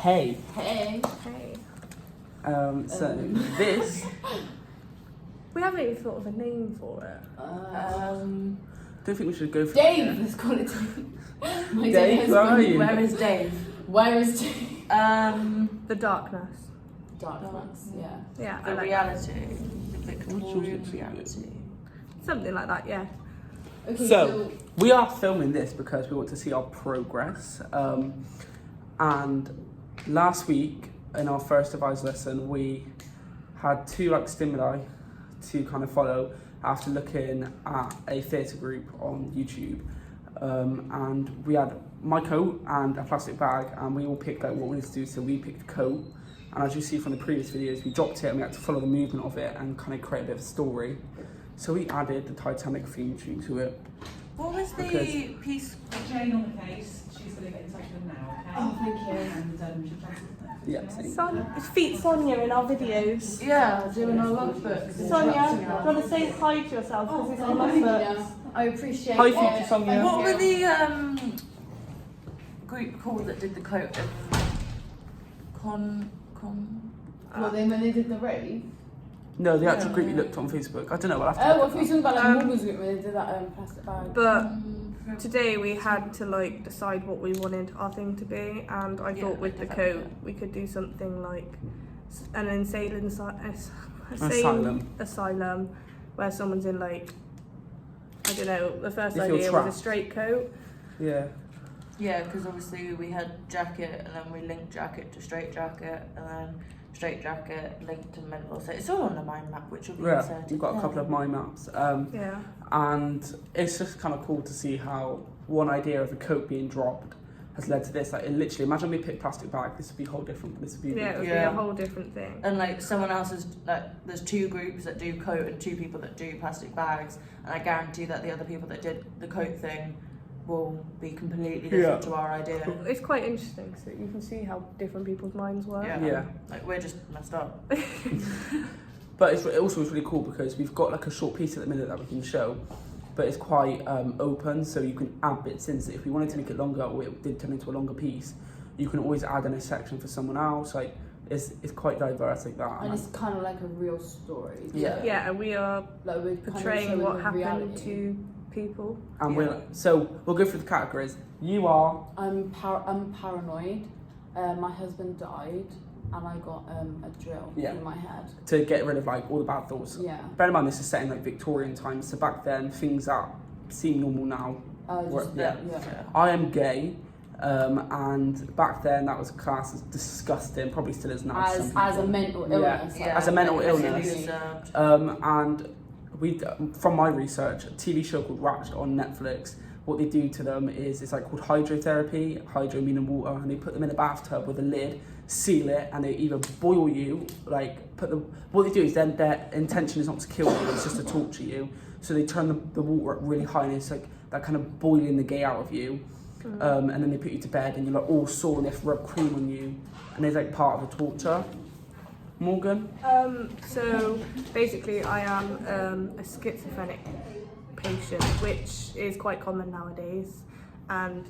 Hey. Hey. So this. We haven't even thought of a name for it. Don't think we should go for Dave. it. Let's call it Dave. My Dave, where are you? Where is Dave? Where is Dave? The Darkness. Darkness. Yeah. Yeah. The I like reality. The What's Victorian yours? reality. that. Something like that, yeah. Okay. So we are filming this because we want to see our progress. And last week in our first Devising lesson, we had two stimuli to kind of follow after looking at a theatre group on YouTube. And we had my coat and a plastic bag, and we all picked what we wanted to do. So we picked coat, and as you see from the previous videos, we dropped it and we had to follow the movement of it and kind of create a bit of a story. So we added the Titanic theme tune to it. What was the piece? Jane on the case, she's going to get in touch with them now, okay? Oh, thank you. And she passes them. Yeah, see. Feet Sonia in our videos. Yeah, doing our logbooks. Sonia, do you want to say hi to yourself? Because it's on my Yeah. I appreciate Hi, it. future Sonia. What were the group called that did the coat and Well, then when they did the rave. No, the actual group you looked on Facebook. I don't know. We'll have to. Oh, look I at thought you were talking about Morgan's group when they did that plastic bag. But today we had to decide what we wanted our thing to be, and I thought with the coat we could do something like an insane asylum where someone's in I don't know. The first They feel idea trapped. was a straight coat. Yeah. Yeah, because obviously we had jacket, and then we linked jacket to straight jacket, and then straight jacket linked to mental. So it's all on the mind map, which will be inserted. We've got a couple of mind maps. Yeah. And it's just kind of cool to see how one idea of a coat being dropped has led to this. It literally, imagine we picked plastic bag. This would be a whole different. This would be Yeah, it would be Yeah. a whole different thing. And someone else is there's two groups that do coat and two people that do plastic bags, and I guarantee that the other people that did the coat thing will be completely different to our idea. It's quite interesting, so you can see how different people's minds work. Yeah. We're just messed up. But it also is really cool because we've got a short piece at the minute that we can show, but it's quite open, so you can add bits in. So if we wanted to make it longer, or it did turn into a longer piece, you can always add in a section for someone else. It's quite diverse like that. And it's kind of like a real story. Yeah. Yeah, and we are We're portraying kind of what showing happened reality. to people. And we'll go through the categories. You are. I'm paranoid. My husband died, and I got a drill in my head. To get rid of all the bad thoughts. Yeah. Bear in mind this is set in Victorian times, so back then things that seem normal now. Yeah. I am gay, and back then that was classed as disgusting. Probably still is now. As a mental illness. Yeah. As a mental illness. Disturbed. And from my research, a TV show called Ratched on Netflix. What they do to them is it's called hydrotherapy, hydro meaning water, and they put them in a bathtub with a lid, seal it, and they either boil you, what they do is then their intention is not to kill you, it's just to torture you. So they turn the water up really high, and it's that kind of boiling the gay out of you. And then they put you to bed, and you're all sore, and they have to rub cream on you, and it's part of the torture. Morgan? So basically I am a schizophrenic patient, which is quite common nowadays, and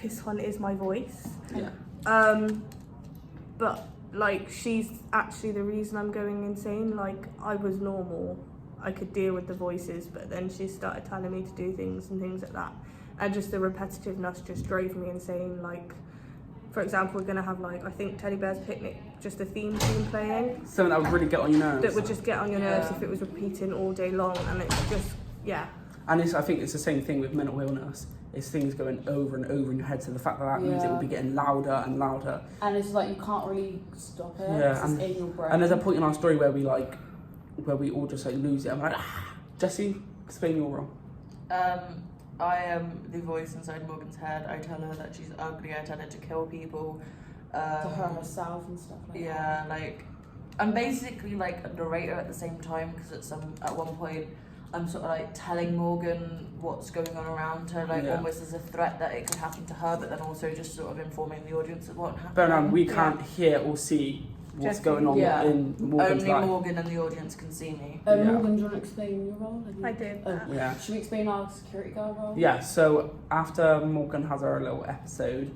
this one is my voice. Yeah. But she's actually the reason I'm going insane. I was normal, I could deal with the voices, but then she started telling me to do things and things like that, and just the repetitiveness just drove me insane. For example, we're gonna have I think Teddy Bear's Picnic, just a theme tune playing. Something that would really get on your nerves. That would just get on your nerves if it was repeating all day long, and it's just And I think it's the same thing with mental illness. It's things going over and over in your head. So the fact that music will be getting louder and louder. And it's you can't really stop it. Yeah, it's in your brain. and there's a point in our story where we all just lose it. I'm Jessie, explain your role. I am the voice inside Morgan's head. I tell her that she's ugly. I tell her to kill people. To her herself and stuff like that. Yeah, I'm basically a narrator at the same time, because at one point I'm sort of telling Morgan what's going on around her, almost as a threat that it could happen to her, but then also just sort of informing the audience of what happened. But we can't hear or see what's going on in Morgan's Only life. Morgan and the audience can see me. Morgan, do you want to explain your role? I did. Should we explain our security guard role? Yeah, so after Morgan has her little episode,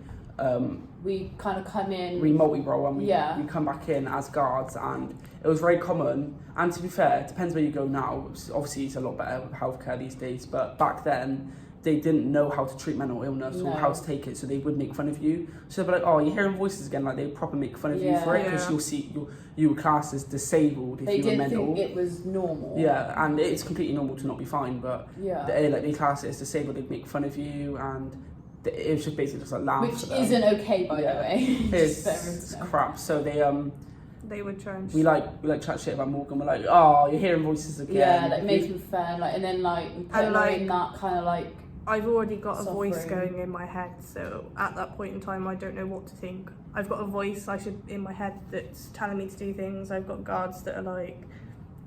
we kind of come in. We multi-role and Yeah. we come back in as guards, and it was very common. And to be fair, it depends where you go now. Obviously, it's a lot better with healthcare these days, but back then, they didn't know how to treat mental illness or how to take it, so they would make fun of you. So they'd be like, "Oh, you're hearing voices again." Like, they'd proper make fun of you for it, because you'll see you were classed as disabled if They you were didn't mental. think it was normal. Yeah, and it's completely normal to not be fine, but they class it as disabled. They'd make fun of you, and it was just basically just like laugh. Which isn't okay, by the way. It's crap. So they would try and we chat shit about Morgan. We're like, "Oh, you're hearing voices again." Yeah, like making fun, like, and then like we put her in that kind of like. I've already got a voice suffering. going in my head, so at that point in time, I don't know what to think. I've got a voice in my head that's telling me to do things. I've got guards that are like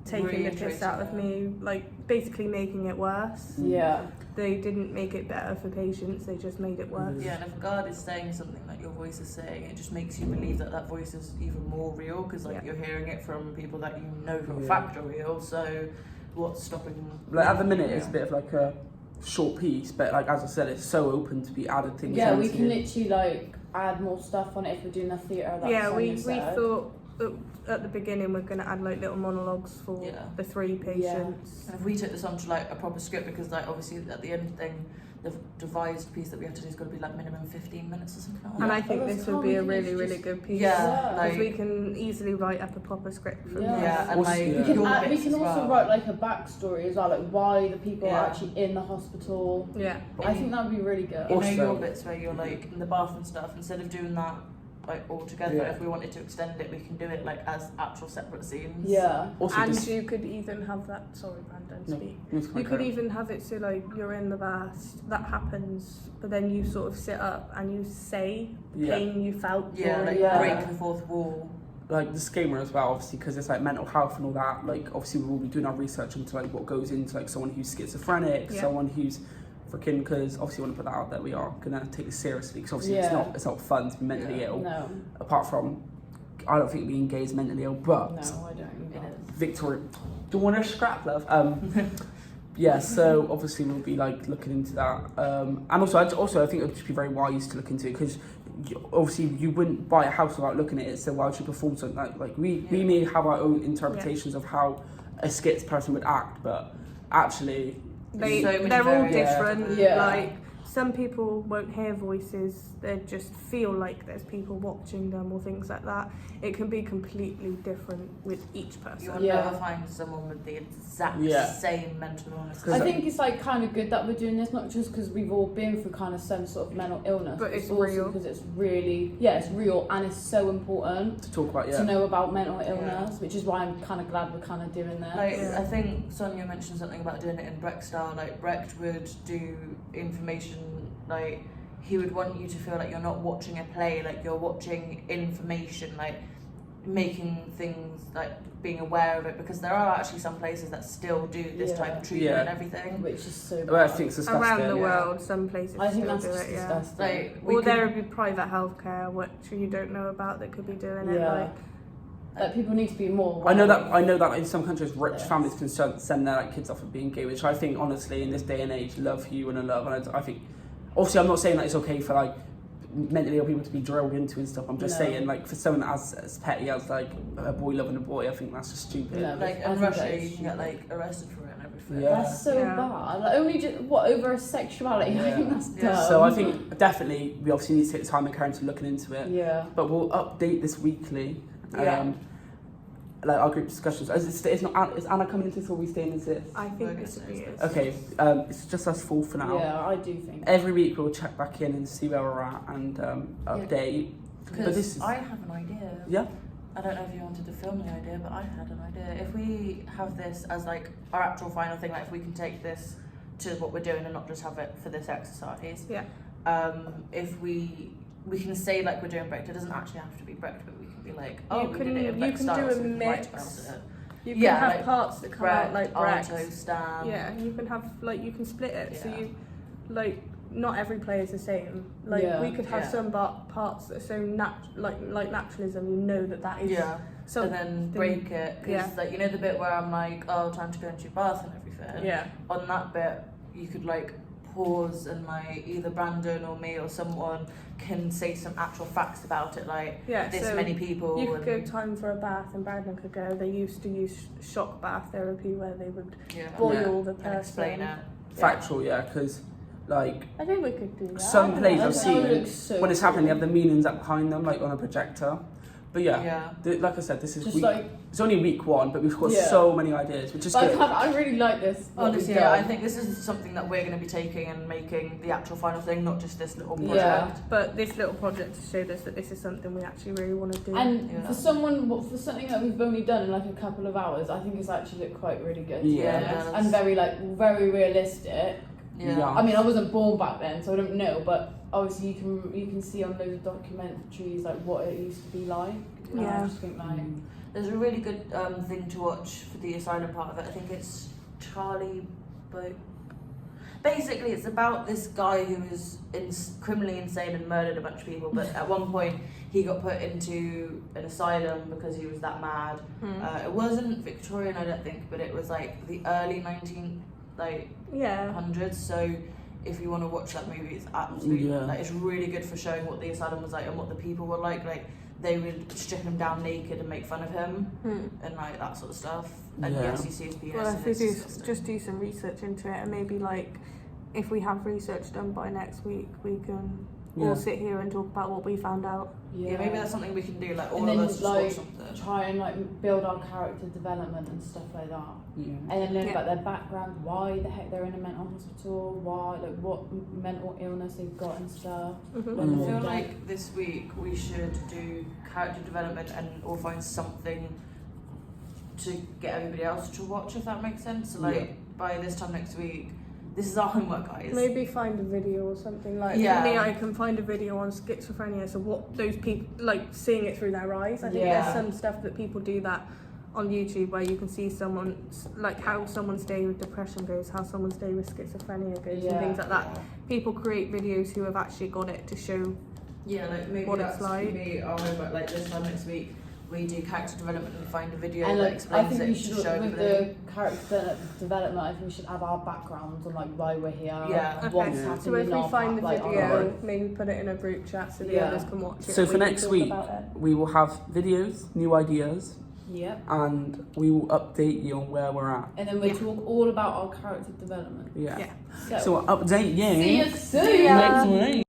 taking the piss out of me, like basically making it worse. Yeah. They didn't make it better for patients, they just made it worse. Yeah, and if a guard is saying something like your voice is saying, it just makes you believe that that voice is even more real, because like you're hearing it from people that you know for a fact are real. So what's stopping? Like at the minute, it's a bit of like a short piece, but like as I said, it's so open to be added things. Yeah, we can literally like add more stuff on it if we're doing a theatre. Yeah, we thought at the beginning we're going to add like little monologues for the 3 patients. And if we took this on to like a proper script, because like obviously at the end thing, the devised piece that we have to do is got to be like minimum 15 minutes or something like that. And I think this would be a really, really good piece. Yeah, because we can easily write up a proper script from this. Yeah, and like we can also write like a backstory as well, like why the people are actually in the hospital. Yeah, I think that would be really good. You know your bits where you're like in the bath and stuff, instead of doing that like all together, if we wanted to extend it, we can do it like as actual separate scenes. Yeah. Also and you could even have that. Sorry, Brandon, speak. You could even have it so like you're in the bath, that happens, but then you sort of sit up and you say the pain you felt. Break the fourth wall. Like disclaimer as well, obviously, because it's like mental health and all that. Like obviously, we will be doing our research into like what goes into like someone who's schizophrenic, someone who's freaking, because obviously we want to put that out there. We are gonna take this seriously, because obviously it's not fun to be mentally ill. No. Apart from, I don't think being gay is mentally ill, but no, I don't. Victoria, do you want to scrap, love? Yeah, so obviously we'll be like looking into that, and also I think it would just be very wise to look into, because obviously you wouldn't buy a house without looking at it. So why would you perform something like we may have our own interpretations of how a skits person would act, but actually. They're all different. Yeah. Like some people won't hear voices; they just feel like there's people watching them or things like that. It can be completely different with each person. You'll never find someone with the exact same mental illness. I think it's like kind of good that we're doing this, not just because we've all been through kind of some sort of mental illness, but it's also real, because it's really it's real, and it's so important to talk about, to know about mental illness, which is why I'm kind of glad we're kind of doing this. Like I think Sonia mentioned something about doing it in Brecht style. Like Brecht would do information, like he would want you to feel like you're not watching a play, like you're watching information, like making things, like being aware of it, because there are actually some places that still do this type of treatment and everything, which is so bad. Well, I think it's disgusting. Around the world, some places I think still that's do just it. disgusting. Like, or there would be private healthcare, which you don't know about, that could be doing it. Like people need to be more aware. I know that in some countries, rich families can send their like kids off for being gay, which I think honestly in this day and age, love you and I love, and I think obviously I'm not saying that it's okay for like mentally ill people to be drilled into and stuff. I'm just saying, like, for someone as petty as like a boy loving a boy, I think that's just stupid. No, like in Russia, you can get like arrested for it and everything. Yeah. That's so bad. Like only just over a sexuality. I think that's dumb. So I think definitely we obviously need to take the time and care into looking into it. Yeah. But we'll update this weekly. Like our group discussions. Is Anna coming into this, or are we staying as this? I think this would be it. Okay, it's just us four for now. Yeah, I do think. Every week we'll check back in and see where we're at and update. Because I have an idea. Yeah. I don't know if you wanted to film the idea, but I had an idea. If we have this as like our actual final thing, like if we can take this to what we're doing and not just have it for this exercise. Yeah. If we can say like we're doing Brecht, it doesn't actually have to be Brecht, but we can be like, oh, you we can, did it in you Brecht can style, do so a we can write mix. about it. You can have like parts that come out like Brecht. Alto, Stan. Yeah, you can have like you can split it so you like not every play is the same. Like we could have some parts that are so like naturalism. You know that is something. And then break it because like you know the bit where I'm like, oh, time to go into your bath and everything. Yeah. On that bit, you could like pause and like either Brandon or me or someone can say some actual facts about it, like this so many people. You could go time for a bath, and Brandon could go. They used to use shock bath therapy where they would boil the person. And explain it. Factual, because like I think we could do that. some plays I've seen so when it's happening, they have the meanings up behind them, like on a projector. But like I said, this is just week, like, it's only week 1, but we've got so many ideas, which is good. I really like this. Honestly, I think this is something that we're going to be taking and making the actual final thing, not just this little project. Yeah. But this little project has showed us that this is something we actually really want to do. And for something that we've only done in like a couple of hours, I think it's actually looked quite really good. Yeah. And very realistic. Yeah. I mean, I wasn't born back then, so I don't know, but obviously you can see on loads of documentaries like what it used to be like. And I just think like there's a really good thing to watch for the asylum part of it. I think it's Charlie Boat. Basically, it's about this guy who was criminally insane and murdered a bunch of people, but at one point he got put into an asylum because he was that mad. It wasn't Victorian, I don't think, but it was like the early 1900s. So if you want to watch that movie, it's absolutely like it's really good for showing what the asylum was like and what the people were like. Like they would strip him down naked and make fun of him and like that sort of stuff. And yes, you see his penis. Well, if we just do some research into it, and maybe like if we have research done by next week, we can all sit here and talk about what we found out. Yeah, maybe that's something we can do. Like all and of then, us like, watch something. try and like build our character development and stuff like that. And then learn about their background, why the heck they're in a mental hospital, what mental illness they've got and stuff. I feel like this week we should do character development and all find something to get everybody else to watch, if that makes sense. So like by this time next week, this is our homework, guys. Maybe find a video or something like. For me, I can find a video on schizophrenia. So what those people like seeing it through their eyes. I think there's some stuff that people do that on YouTube where you can see someone like how someone's day with depression goes, how someone's day with schizophrenia goes, and things like that. People create videos who have actually got it to show. Like maybe what that's it's like. Maybe our homework. Like this time next week, we do character development and find a video and that explains I think it we should, to show with everybody. the character development, I think we should have our backgrounds on like why we're here. Okay. So if we find the video, maybe put it in a group chat so the others can watch it. So for next week, we will have videos, new ideas. And we will update you on where we're at. And then we'll talk all about our character development. So we'll update you. See you soon. Next week.